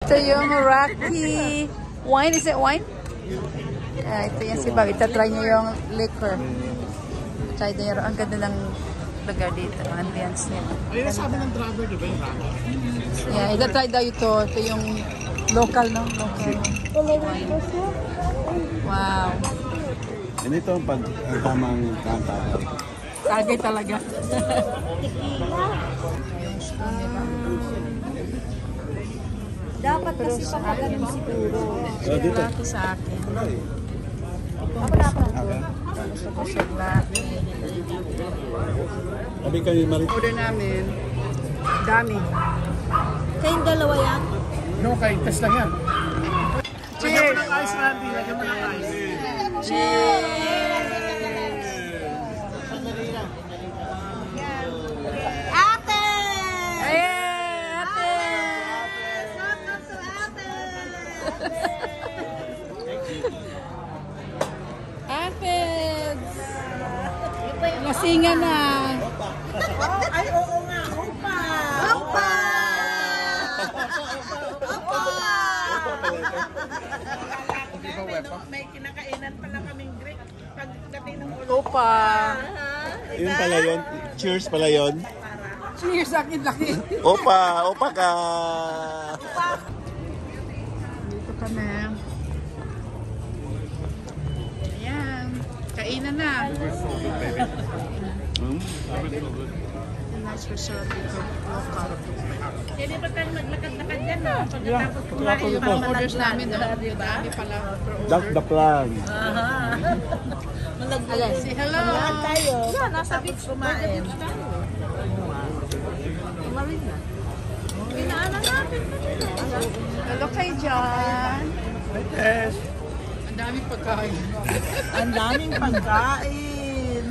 Ito yung Rocky wine. Is it wine? Ito yung si Bob. Itatry niyo yung liquor. Try niyo. Ang ganda ng lugar dito. Ang ambience niya. Ay, nasabi ng driver, di ba yung Rocky? Yeah, itatry daw ito. Ito yung local, no? Local wine. Wow. And ito ang tamang kanta. Tagay talaga. Dapat kasi pakaganon siguro. Dito. Ito sa akin. Gusto ko siya laki. Sabi kayo, Marit. Order namin. Dami. Kayong dalawa yan? No, kayo, test lang yan. Cheers! Lagyan mo ng ice, Randy. Lagyan mo ng ice. Ate! Hey, ate! Welcome to Ate! Ate! Lasingan na. Ay, oo nga. Opa! Opa! May kinakainan pala kaming Greek pagdating ng ulo. Opa! Yun pala yun. Cheers pala yun. Cheers! Akin-laki. Opa! Opa ka! Dito kami. Ayan. Kainan na. Nice resort dito. Local. Pwede ba tayong maglakad-lakad dyan, no? Pagkatapos kumain, Yung orders namin, no? Dami pala. That's the plan. Ayan, say hello. Maglakad tayo. Yeah, nasa beach kumain. Kumain na. Pinaanan natin. Hello kayo dyan. Yes. Ang daming pagkain. Ang daming pagkain.